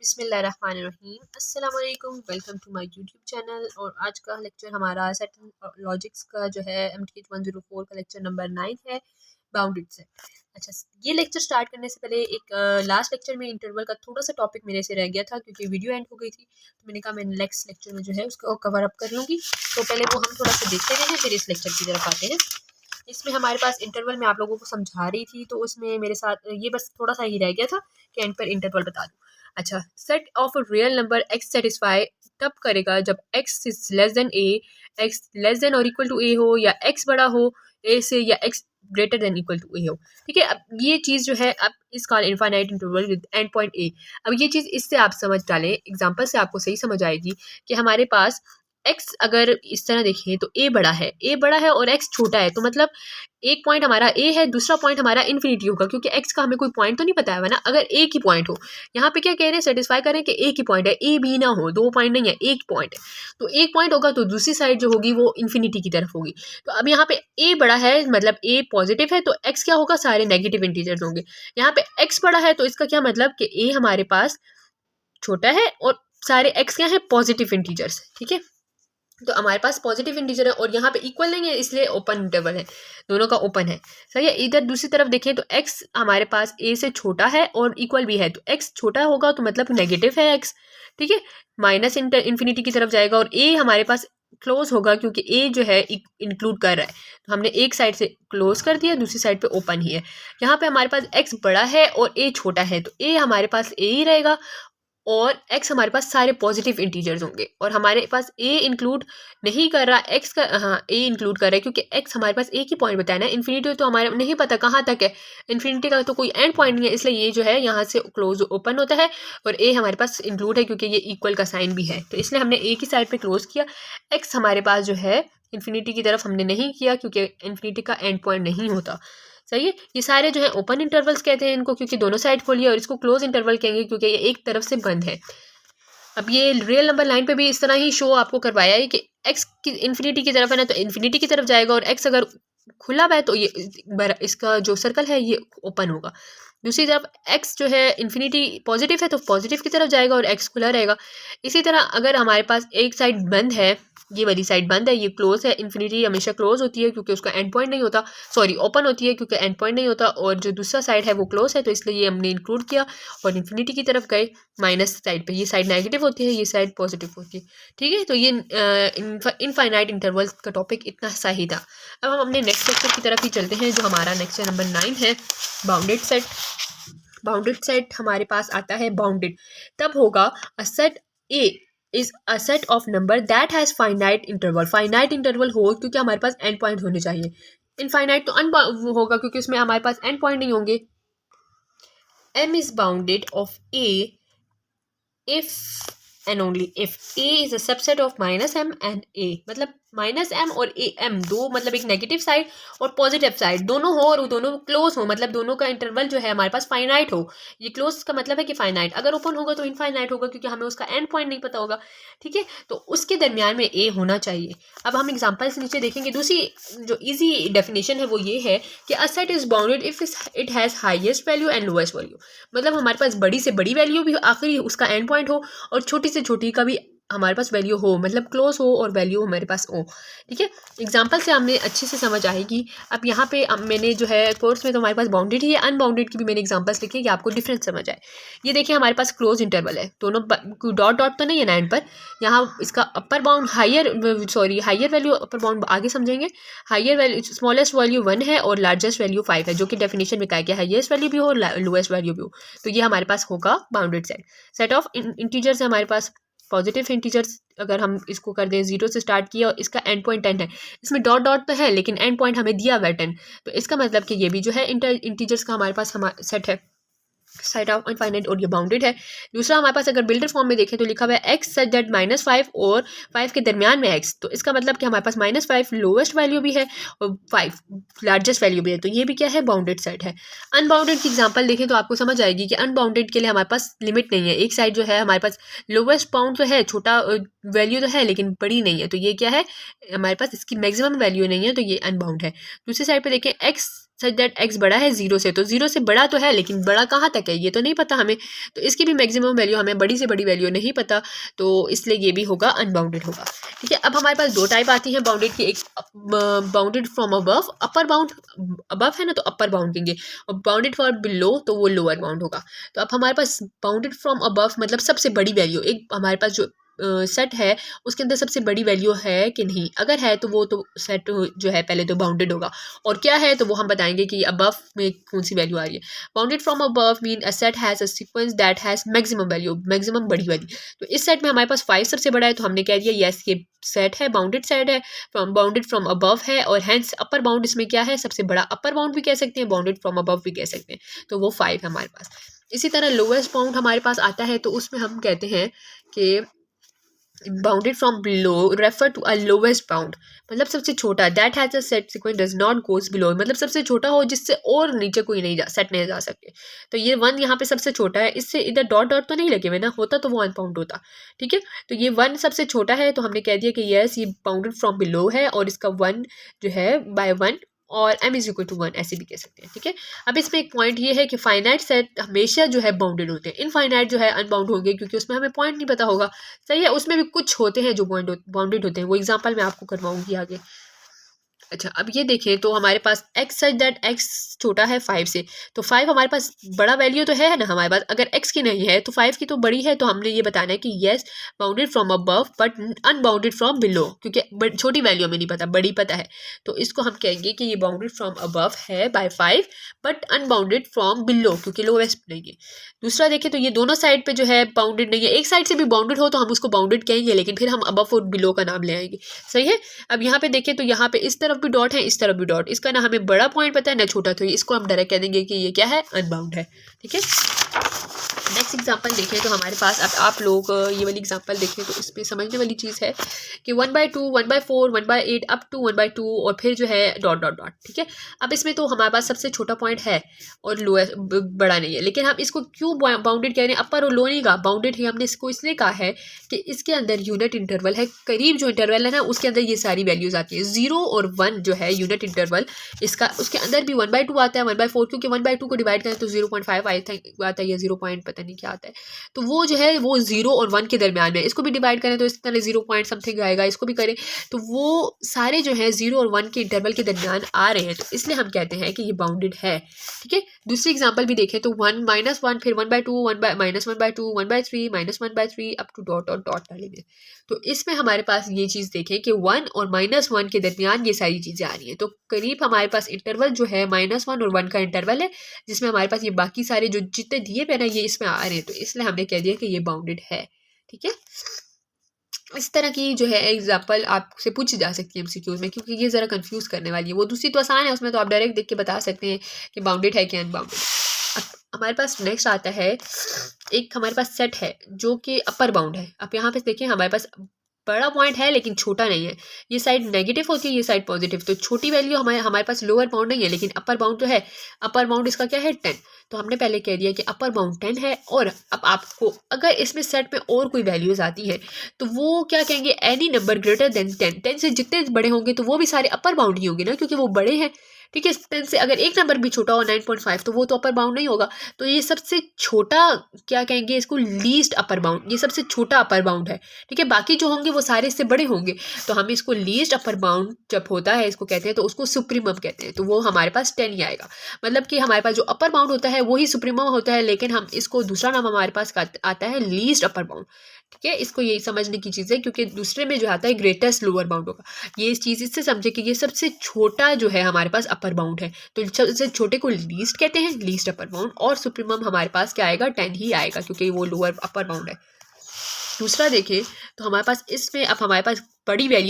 बिस्मिल्लाहिर्रहमानिर्रहीम अस्सलाम वालेकुम, welcome to my YouTube channel. और आज का लेक्चर हमारा सेट लॉजिक्स का जो है MTH 104 का लेक्चर नंबर 9 है, बाउंडेड सेट। अच्छा, ये लेक्चर स्टार्ट करने से पहले एक लास्ट लेक्चर में इंटरवल का थोड़ा सा टॉपिक मेरे से रह गया था क्योंकि वीडियो एंड हो गई थी, तो मैंने कहा मैं नेक्स्ट लेक्चर में जो है उसको कवर अप कर लूँगी। तो पहले वो हम थोड़ा सा देखते हैं, फिर इस लेक्चर की तरफ आते हैं। इसमें हमारे पास इंटरवल में आप लोगों को समझा रही थी, तो उसमें मेरे साथ ये बस थोड़ा सा ही रह गया था कि एंड पर इंटरवल बता दूँ। अच्छा, set of a real number x satisfy तब करेगा जब x is less than a, x less than और इक्वल टू ए हो, या एक्स बड़ा हो ए से, या x greater than equal to a हो। ठीक है, अब ये चीज़ जो है, अब इस call infinite interval with and point A. अब ये चीज़ इससे आप समझ डालें, एग्जांपल से आपको सही समझ आएगी कि हमारे पास एक्स अगर इस तरह देखें तो ए बड़ा है और एक्स छोटा है, तो मतलब एक पॉइंट हमारा ए है, दूसरा पॉइंट हमारा इन्फिनिटी होगा, क्योंकि एक्स का हमें कोई पॉइंट तो नहीं पता है ना। अगर एक ही पॉइंट हो, यहाँ पे क्या कह रहे हैं, सेटिस्फाई करें कि एक ही पॉइंट है, ए बी ना हो, दो पॉइंट नहीं है, एक पॉइंट है। तो एक पॉइंट होगा तो दूसरी साइड जो होगी वो इन्फिनिटी की तरफ होगी। तो अब यहाँ पे ए बड़ा है, मतलब ए पॉजिटिव है, तो एक्स क्या होगा, सारे नेगेटिव इंटीजर्स होंगे। यहाँ पे एक्स बड़ा है, तो इसका क्या मतलब कि ए हमारे पास छोटा है और सारे एक्स क्या है, पॉजिटिव इंटीजर्स। ठीक है, तो हमारे पास पॉजिटिव इंटीजर है और यहाँ पे इक्वल नहीं है, इसलिए ओपन इंटरवल है, दोनों का ओपन है। सही है। इधर दूसरी तरफ देखें तो x हमारे पास a से छोटा है और इक्वल भी है, तो x छोटा होगा तो मतलब नेगेटिव है x। ठीक है, माइनस इन्फिनिटी की तरफ जाएगा, और a हमारे पास क्लोज होगा क्योंकि a जो है इंक्लूड कर रहा है, तो हमने एक साइड से क्लोज कर दिया, दूसरी साइड पे ओपन ही है। यहाँ पे हमारे पास x बड़ा है और a छोटा है, तो a हमारे पास a ही रहेगा और x हमारे पास सारे पॉजिटिव इंटीजर्स होंगे। और हमारे पास a इंक्लूड नहीं कर रहा, x का हाँ a इंक्लूड कर रहा है, क्योंकि x हमारे पास एक ही पॉइंट बताया ना, इन्फिनिटी तो हमारे नहीं पता कहाँ तक है, इन्फिनिटी का तो कोई एंड पॉइंट नहीं है, इसलिए ये जो है यहाँ से क्लोज ओपन होता है, और a हमारे पास इंक्लूड है क्योंकि ये इक्वल का साइन भी है, तो इसलिए हमने a की साइड पर क्लोज किया। x हमारे पास जो है इन्फिनिटी की तरफ हमने नहीं किया क्योंकि इन्फिनिटी का एंड पॉइंट नहीं होता। सही है, ये सारे जो है ओपन इंटरवल्स कहते हैं इनको, क्योंकि दोनों साइड खोली है, और इसको क्लोज इंटरवल कहेंगे क्योंकि ये एक तरफ से बंद है। अब ये रियल नंबर लाइन पे भी इस तरह ही शो आपको करवाया है कि x की इन्फिनिटी की तरफ है ना, तो इन्फिनिटी की तरफ जाएगा, और x अगर खुला हुआ है तो ये इसका जो सर्कल है ये ओपन होगा। दूसरी तरफ x जो है इन्फिनिटी पॉजिटिव है, तो पॉजिटिव की तरफ जाएगा और x खुला रहेगा। इसी तरह अगर हमारे पास एक साइड बंद है, ये वाली साइड बंद है, ये क्लोज है, इन्फिनिटी हमेशा क्लोज होती है क्योंकि उसका एंड पॉइंट नहीं होता, सॉरी ओपन होती है क्योंकि एंड पॉइंट नहीं होता, और जो दूसरा साइड है वो क्लोज है, तो इसलिए ये हमने इंक्लूड किया और इन्फिनिटी की तरफ गए। माइनस साइड पे ये साइड नेगेटिव होती है, ये साइड पॉजिटिव होती है। ठीक है, तो ये इनफाइनाइट इंटरवल्स का टॉपिक इतना सा ही था। अब हम अपने नेक्स्ट लेक्चर की तरफ ही चलते हैं, जो हमारा लेक्चर नंबर 9 है, बाउंडेड सेट। बाउंडेड सेट हमारे पास आता है, बाउंडेड तब होगा a set A is a set of number that has finite interval. Finite interval हो क्योंकि हमारे पास एंड पॉइंट होने चाहिए, इनफाइनाइट तो होगा क्योंकि उसमें हमारे पास एंड पॉइंट नहीं होंगे। M is bounded of A if and only if A is a subset of minus m and A, मतलब माइनस एम और ए एम दो, मतलब एक नेगेटिव साइड और पॉजिटिव साइड दोनों हो, और वो दोनों क्लोज हो, मतलब दोनों का इंटरवल जो है हमारे पास फाइनाइट हो। ये क्लोज का मतलब है कि फाइनाइट, अगर ओपन होगा तो इनफाइनाइट होगा क्योंकि हमें उसका एंड पॉइंट नहीं पता होगा। ठीक है, तो उसके दरमियान में ए होना चाहिए। अब हम एग्जांपल से नीचे देखेंगे, दूसरी जो इजी डेफिनेशन है वो ये है कि a set is bounded if it has highest value and lowest value, मतलब हमारे पास बड़ी से बड़ी वैल्यू भी आखिरी उसका एंड पॉइंट हो, और छोटी से छोटी का भी हमारे पास वैल्यू हो, मतलब क्लोज हो और वैल्यू हमारे पास हो। ठीक है, एग्जांपल से हमने अच्छे से समझ आएगी। अब यहाँ पे मैंने जो है कोर्स में तो हमारे पास बाउंडेड ही है, अनबाउंडेड की भी मैंने एग्जांपल्स लिखे कि आपको डिफरेंस समझ आए। ये देखिए हमारे पास क्लोज इंटरवल है, दोनों डॉट डॉट तो नहीं है ना एंड पर। यहाँ इसका upper bound higher value, upper bound आगे समझेंगे। हायर वैल्यू स्मॉलेस्ट वैल्यू 1 है और लार्जेस्ट वैल्यू 5 है, जो कि डेफिनेशन में कहा गया हाईएस्ट वैल्यू भी हो लोएस्ट वैल्यू भी हो, तो ये हमारे पास होगा bounded set. Set of integers है हमारे पास, पॉजिटिव इंटीजर्स अगर हम इसको कर दें, 0 से स्टार्ट किया और इसका एंड पॉइंट 10 है, इसमें डॉट डॉट तो है लेकिन एंड पॉइंट हमें दिया हुआ है 10, तो इसका मतलब कि ये भी जो है इंटीजर्स का हमारे पास सेट है, सेट ऑफ इनफाइनाइट, और ये बाउंडेड है। दूसरा हमारे पास अगर बिल्डर फॉर्म में देखें तो लिखा हुआ है एक्स सच दैट -5 और 5 के दरमियान में एक्स, तो इसका मतलब कि हमारे पास -5 लोवेस्ट वैल्यू भी है और 5 लार्जेस्ट वैल्यू भी है, तो ये भी क्या है, बाउंडेड सेट है। अनबाउंडेड की एग्जांपल देखें तो आपको समझ आएगी कि अनबाउंडेड के लिए हमारे पास लिमिट नहीं है, एक साइड जो है हमारे पास लोवेस्ट बाउंड तो है, छोटा वैल्यू तो है लेकिन बड़ी नहीं है, तो ये क्या है, हमारे पास इसकी मैक्सिमम वैल्यू नहीं है, तो ये अनबाउंड है। दूसरी साइड पर देखें एक्स सच दैट x बड़ा है 0 से, तो 0 से बड़ा तो है लेकिन बड़ा कहाँ तक है ये तो नहीं पता हमें, तो इसकी भी मैक्सिमम वैल्यू हमें बड़ी से बड़ी वैल्यू नहीं पता, तो इसलिए ये भी होगा अनबाउंडेड होगा। ठीक है, अब हमारे पास दो टाइप आती है बाउंडेड की, एक bounded from above, upper bound above है ना तो अपर बाउंड देंगे, और बाउंडेड फॉर बिलो तो वो लोअर बाउंड होगा। तो अब हमारे पास बाउंडेड फ्रॉम अबव मतलब सबसे बड़ी वैल्यू, एक हमारे पास जो सेट है उसके अंदर सबसे बड़ी वैल्यू है कि नहीं, अगर है तो वो तो सेट जो है पहले तो बाउंडेड होगा, और क्या है तो वो हम बताएंगे कि अबव में कौन सी वैल्यू आ रही है। Bounded from above mean a set has a sequence that has maximum value, maximum बड़ी वैल्यू। तो इस सेट में हमारे पास 5 सबसे बड़ा है, तो हमने कह दिया यस ये सेट है बाउंडेड सेट है, फ्रॉम बाउंडेड फ्रॉम अबव है, और हैंस अपर बाउंड इसमें क्या है सबसे बड़ा, अपर बाउंड भी कह सकते हैं, बाउंडेड फ्रॉम अबव भी कह सकते हैं, तो वो 5 है हमारे पास। इसी तरह लोवेस्ट बाउंड हमारे पास आता है, तो उसमें हम कहते हैं कि bounded from below refer to a lowest bound, मतलब सबसे छोटा, that has a set sequence does not goes below, मतलब सबसे छोटा हो जिससे और नीचे कोई नहीं सेट नहीं जा सके। तो ये 1 यहाँ पे सबसे छोटा है, इससे इधर डॉट डॉट तो नहीं लगे हुए ना, होता तो वो अनबाउंड होता। ठीक है, तो ये 1 सबसे छोटा है, तो हमने कह दिया कि यस ये बाउंडेड फ्रॉम बिलो है, और इसका 1 जो है बाय 1 और m इज इक्वल टू 1 ऐसे भी कह सकते हैं। ठीक है, अब इसमें एक पॉइंट ये है कि फाइनाइट सेट हमेशा जो है बाउंडेड होते हैं, इनफाइनाइट जो है अनबाउंड होंगे, क्योंकि उसमें हमें पॉइंट नहीं पता होगा। सही है, उसमें भी कुछ होते हैं जो बाउंडेड होते हैं, वो एग्जांपल मैं आपको करवाऊंगी आगे। अच्छा, अब ये देखें तो हमारे पास x सच दैट x छोटा है 5 से, तो 5 हमारे पास बड़ा वैल्यू तो है ना हमारे पास, अगर x की नहीं है तो 5 की तो बड़ी है, तो हमने ये बताना है कि yes bounded from above but unbounded from below, क्योंकि छोटी वैल्यू हमें नहीं पता, बड़ी पता है, तो इसको हम कहेंगे कि ये बाउंडेड फ्रॉम अबव है by 5 but unbounded from below, क्योंकि लोवेस्ट नहीं है। दूसरा देखें तो ये दोनों साइड पे जो है बाउंडेड नहीं है, एक साइड से भी बाउंडेड हो तो हम उसको बाउंडेड कहेंगे, लेकिन फिर हम अबव और बिलो का नाम ले आएंगे। सही है, अब यहाँ पे देखें तो यहाँ पे इस तरफ भी डॉट है, इस तरफ भी डॉट, इसका ना हमें बड़ा पॉइंट पता है ना छोटा, तो इसको हम डायरेक्ट कह देंगे कि ये क्या है अनबाउंड है। ठीक है, नेक्स्ट एग्जांपल देखें तो हमारे पास, अब आप लोग ये वाली एग्जांपल देखें तो इसमें समझने वाली चीज़ है कि 1/2 1/4 1/8 अप टू 1/2 और फिर जो है डॉट डॉट डॉट। ठीक है, अब इसमें तो हमारे पास सबसे छोटा पॉइंट है और लोएस्ट बड़ा नहीं है, लेकिन हम इसको क्यों बाउंडेड कह रहे हैं, अपर और लो नहीं कहा, बाउंडेड ही हमने इसको इसलिए कहा है कि इसके अंदर यूनिट इंटरवल है, करीब जो इंटरवल है ना उसके अंदर ये सारी वैल्यूज आती है। 0 और 1 जो है यूनिट इंटरवल इसका, उसके अंदर भी 1/2 आता है, 1/4, क्योंकि 1/2 को डिवाइड करें तो 0.5 आता है या 0 पॉइंट पता नहीं क्या आता है, तो वो जो है वो 0 और 1 के दरमियान में, इसको भी डिवाइड करें तो इस तरह 0 पॉइंट समथिंग आएगा, इसको भी करें तो वो सारे जो है 0 और 1 के इंटरवल के दरमियान आ रहे हैं, तो इसलिए हम कहते हैं कि ये बाउंडेड है। ठीक है, दूसरी एग्जांपल भी देखें तो 1 -1 फिर 1/2 -1/2 1/3 -1/3 up to dot dot dot डालेंगे, तो इसमें हमारे पास ये चीज़ देखें कि 1 और -1 के दरमियान ये सारी चीज़ें आ रही हैं, तो करीब हमारे पास इंटरवल जो है -1 और 1 का इंटरवल है, जिसमें हमारे पास ये बाकी सारे जो जितने दिए पे ना ये इसमें आ रहे हैं, तो इसलिए हमने कह दिया कि ये बाउंडेड है। ठीक है, इस तरह की जो है एग्जाम्पल आपसे पूछी जा सकती है एमसीक्यूज में, क्योंकि ये ज़रा कंफ्यूज करने वाली है, वो दूसरी तो आसान है, उसमें तो आप डायरेक्ट देख के बता सकते हैं कि बाउंडेड है कि अनबाउंडेड। अब हमारे पास नेक्स्ट आता है, एक हमारे पास सेट है जो कि अपर बाउंड है। अब यहाँ पे देखिए हमारे पास बड़ा पॉइंट है लेकिन छोटा नहीं है, ये साइड नेगेटिव होती है, ये साइड पॉजिटिव, तो छोटी वैल्यू हमारे पास लोअर बाउंड नहीं है लेकिन अपर बाउंड तो है। अपर बाउंड इसका क्या है 10, तो हमने पहले कह दिया कि अपर बाउंड 10 है, और अब आपको अगर इसमें सेट में और कोई वैल्यूज आती हैं तो वो क्या कहेंगे, एनी नंबर ग्रेटर देन 10, 10 से जितने बड़े होंगे तो वो भी सारे अपर बाउंड ही होंगे ना, क्योंकि वो बड़े हैं। ठीक है, 10 से अगर एक नंबर भी छोटा हो 9.5 तो वो तो अपर बाउंड नहीं होगा, तो ये सबसे छोटा क्या कहेंगे इसको, लीस्ट अपर बाउंड, ये सबसे छोटा अपर बाउंड है। ठीक है, बाकी जो होंगे वो सारे इससे बड़े होंगे, तो हम इसको लीस्ट अपर बाउंड जब होता है इसको कहते हैं, तो उसको सुप्रीमम कहते हैं, तो वो हमारे पास 10 ही आएगा। मतलब कि हमारे पास जो अपर बाउंड होता है वही सुप्रीमम होता है, लेकिन हम इसको दूसरा नाम हमारे पास आता है लीस्ट अपर बाउंड। ठीक है, इसको यही समझने की चीज़ है, क्योंकि दूसरे में जो आता है ग्रेटेस्ट लोअर बाउंड होगा, ये इस चीज़ इससे समझे कि ये सबसे छोटा जो है हमारे पास अपर बाउंड है, तो सबसे छोटे को लीस्ट कहते हैं, लीस्ट अपर बाउंड, और सुप्रीमम हमारे पास क्या आएगा 10 ही आएगा, क्योंकि वो लोअर अपर बाउंड है। दूसरा देखें तो हमारे पास इसमें अब हमारे पास बड़ी वैल्यू